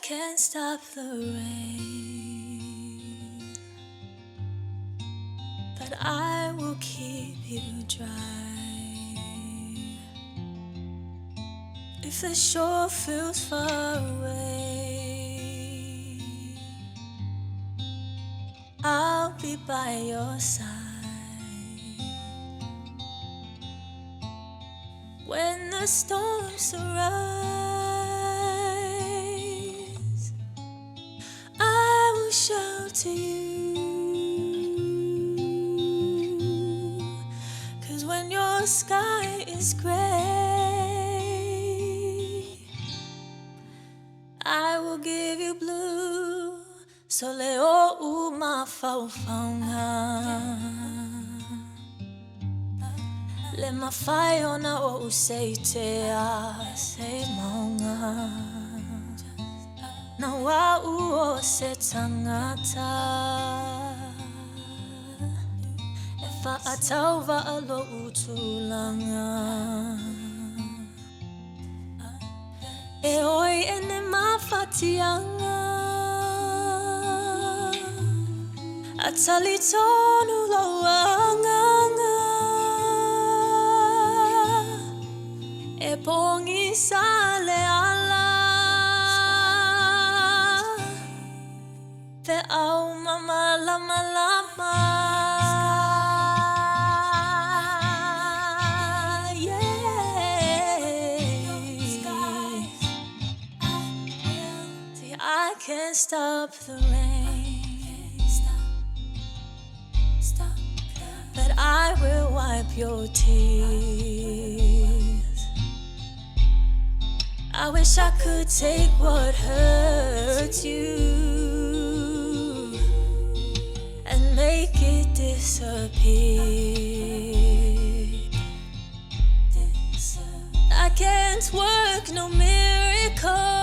can't stop the rain, but I will keep you dry. If the shore feels far away, I'll be by your side. When the storms arise, I will shelter you. 'Cause when your sky is gray, I will give you blue. So leo uma faufaunga le mawhai ona o usei te a se maunga na wau o se tangata e whaatau waalo utulanga e oi ene mawhatianga atali tonu loanganga e pongi sale ala te au mama lama lama See, I can't stop the rain, but I will wipe your tears. I wish I could take what hurts you and make it disappear. I can't work no miracle,